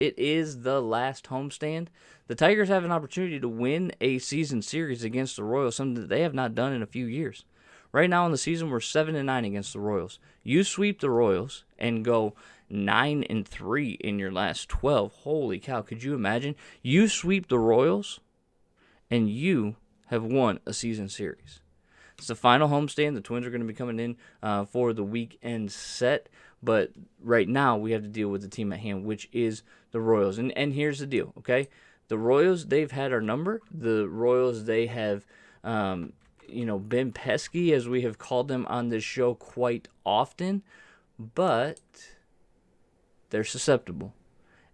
it is the last homestand. The Tigers have an opportunity to win a season series against the Royals, something that they have not done in a few years. Right now in the season, we're 7-9 against the Royals. You sweep the Royals and go 9-3 in your last 12. Holy cow! Could you imagine? You sweep the Royals, and you have won a season series. It's the final homestand. The Twins are going to be coming in for the weekend set. But right now, we have to deal with the team at hand, which is the Royals. And here's the deal, okay? The Royals, they've had our number. The Royals, they have, been pesky, as we have called them on this show quite often. But they're susceptible.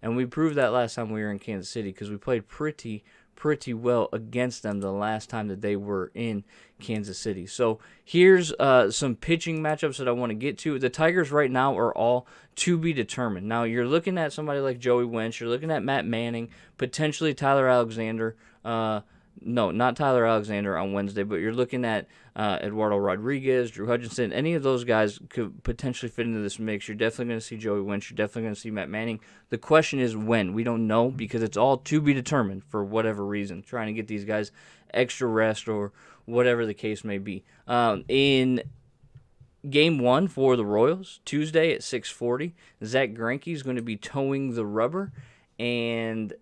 And we proved that last time we were in Kansas City because we played pretty well against them the last time that they were in Kansas City. So here's some pitching matchups that I want to get to. The Tigers right now are all to be determined. Now you're looking at somebody like Joey Wentz. You're looking at Matt Manning, potentially Tyler Alexander. No, not Tyler Alexander on Wednesday, but you're looking at Eduardo Rodriguez, Drew Hutchinson. Any of those guys could potentially fit into this mix. You're definitely going to see Joey Wentz. You're definitely going to see Matt Manning. The question is when. We don't know because it's all to be determined for whatever reason, trying to get these guys extra rest or whatever the case may be. In Game 1 for the Royals, Tuesday at 6:40, Zach Greinke is going to be towing the rubber, and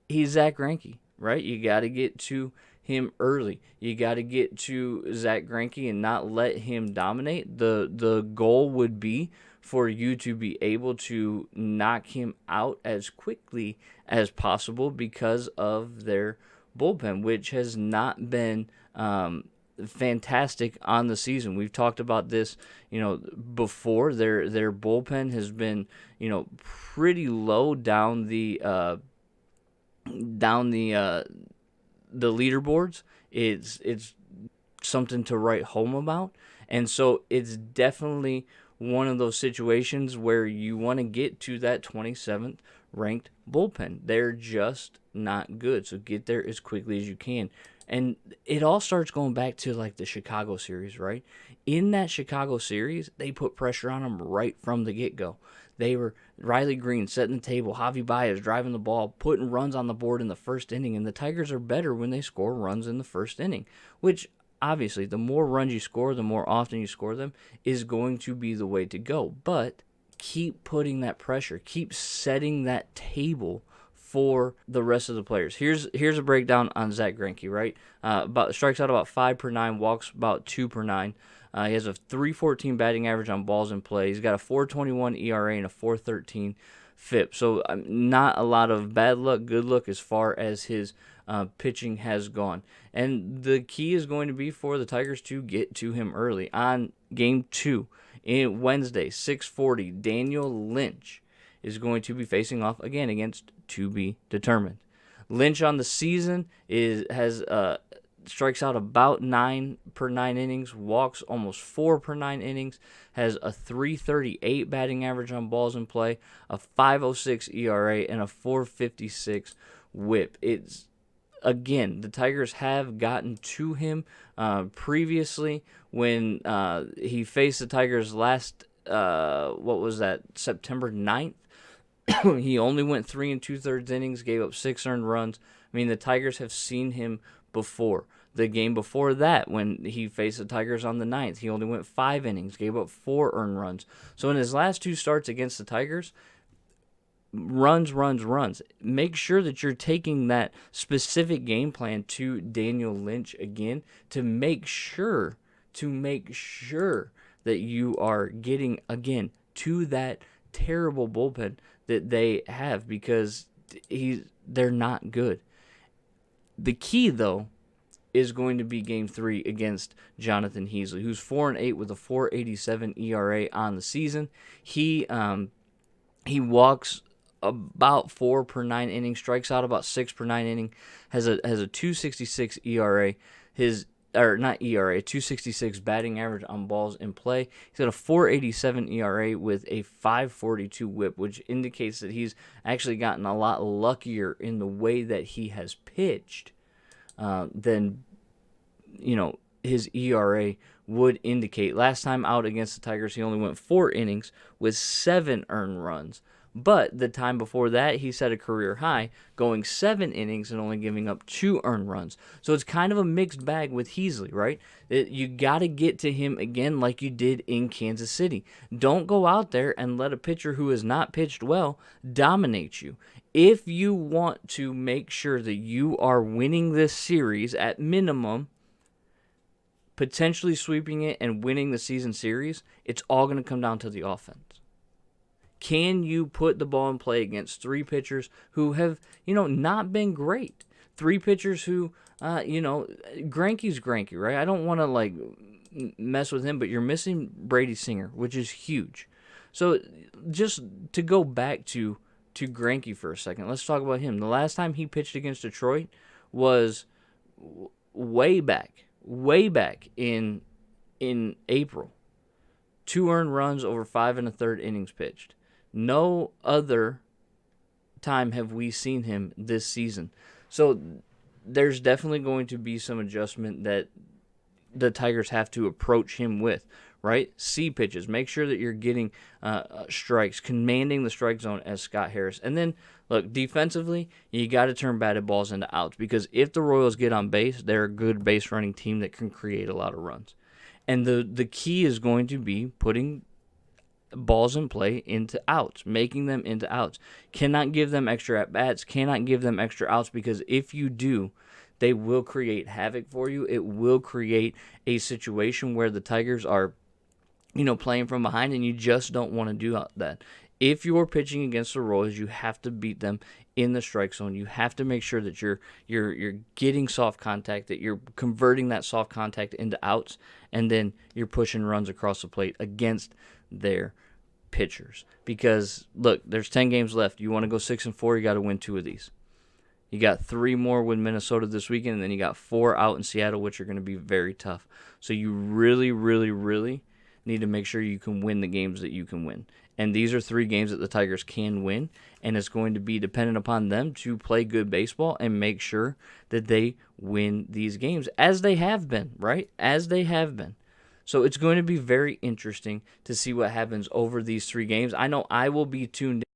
he's Zach Greinke. Right? You got to get to him early. You got to get to Zach Greinke and not let him dominate. The goal would be for you to be able to knock him out as quickly as possible because of their bullpen, which has not been fantastic on the season. We've talked about this, before. Their bullpen has been, pretty low down the leaderboards. It's something to write home about, and so it's definitely one of those situations where you want to get to that 27th ranked bullpen. They're just not good, so get there as quickly as you can. And it all starts going back to like the Chicago series, right? In that Chicago series, they put pressure on them right from the get-go. They were Riley Green setting the table, Javi Baez driving the ball, putting runs on the board in the first inning, and the Tigers are better when they score runs in the first inning, which obviously the more runs you score, the more often you score them, is going to be the way to go. But keep putting that pressure, keep setting that table for the rest of the players. Here's a breakdown on Zach Greinke, right? Strikes out about 5 per 9, walks about 2 per 9. He has a 3.14 batting average on balls in play. He's got a 4.21 ERA and a 4.13 FIP. So not a lot of bad luck, good luck as far as his pitching has gone. And the key is going to be for the Tigers to get to him early. On Game 2, in Wednesday, 6:40, Daniel Lynch is going to be facing off again against to be determined. Lynch on the season has strikes out about 9 per 9 innings, walks almost 4 per 9 innings, has a 3.38 batting average on balls in play, a 5.06 ERA, and a 4.56 WHIP. It's again, the Tigers have gotten to him previously when he faced the Tigers last, September 9th. He only went 3 2/3 innings, gave up 6 earned runs. I mean, the Tigers have seen him before. The game before that, when he faced the Tigers on the 9th, he only went 5 innings, gave up 4 earned runs. So in his last 2 starts against the Tigers, runs. Make sure that you're taking that specific game plan to Daniel Lynch again to make sure that you are getting, again, to that terrible bullpen that they have because they're not good. The key, though, is going to be Game 3 against Jonathan Easley, who's 4-8 with a 4.87 ERA on the season. He walks about 4 per 9 inning, strikes out about 6 per 9 inning, has a 2.66 ERA. Not ERA, 2.66 batting average on balls in play. He's got a 4.87 ERA with a 5.42 WHIP, which indicates that he's actually gotten a lot luckier in the way that he has pitched than his ERA would indicate. Last time out against the Tigers, he only went 4 innings with 7 earned runs. But the time before that, he set a career high, going 7 innings and only giving up 2 earned runs. So it's kind of a mixed bag with Easley, right? You got to get to him again like you did in Kansas City. Don't go out there and let a pitcher who has not pitched well dominate you. If you want to make sure that you are winning this series at minimum, potentially sweeping it and winning the season series, it's all going to come down to the offense. Can you put the ball in play against 3 pitchers who have, not been great? 3 pitchers who, Greinke's Greinke, right? I don't want to, mess with him, but you're missing Brady Singer, which is huge. So just to go back to Greinke for a second, let's talk about him. The last time he pitched against Detroit was way back in April. 2 earned runs over 5 1/3 innings pitched. No other time have we seen him this season. So there's definitely going to be some adjustment that the Tigers have to approach him with, right? See pitches. Make sure that you're getting strikes, commanding the strike zone as Scott Harris. And then, look, defensively, you got to turn batted balls into outs, because if the Royals get on base, they're a good base running team that can create a lot of runs. And the key is going to be putting balls in play into outs, making them into outs. Cannot give them extra at-bats, cannot give them extra outs, because if you do, they will create havoc for you. It will create a situation where the Tigers are, playing from behind, and you just don't want to do that. If you're pitching against the Royals, you have to beat them in the strike zone. You have to make sure that you're getting soft contact, that you're converting that soft contact into outs, and then you're pushing runs across the plate against their pitchers. Because, look, there's 10 games left. You want to go 6-4, you got to win 2 of these. You got 3 more with Minnesota this weekend, and then you got 4 out in Seattle, which are going to be very tough. So you really, really, really need to make sure you can win the games that you can win. And these are 3 games that the Tigers can win, and it's going to be dependent upon them to play good baseball and make sure that they win these games, as they have been, right? As they have been. So it's going to be very interesting to see what happens over these 3 games. I know I will be tuned in.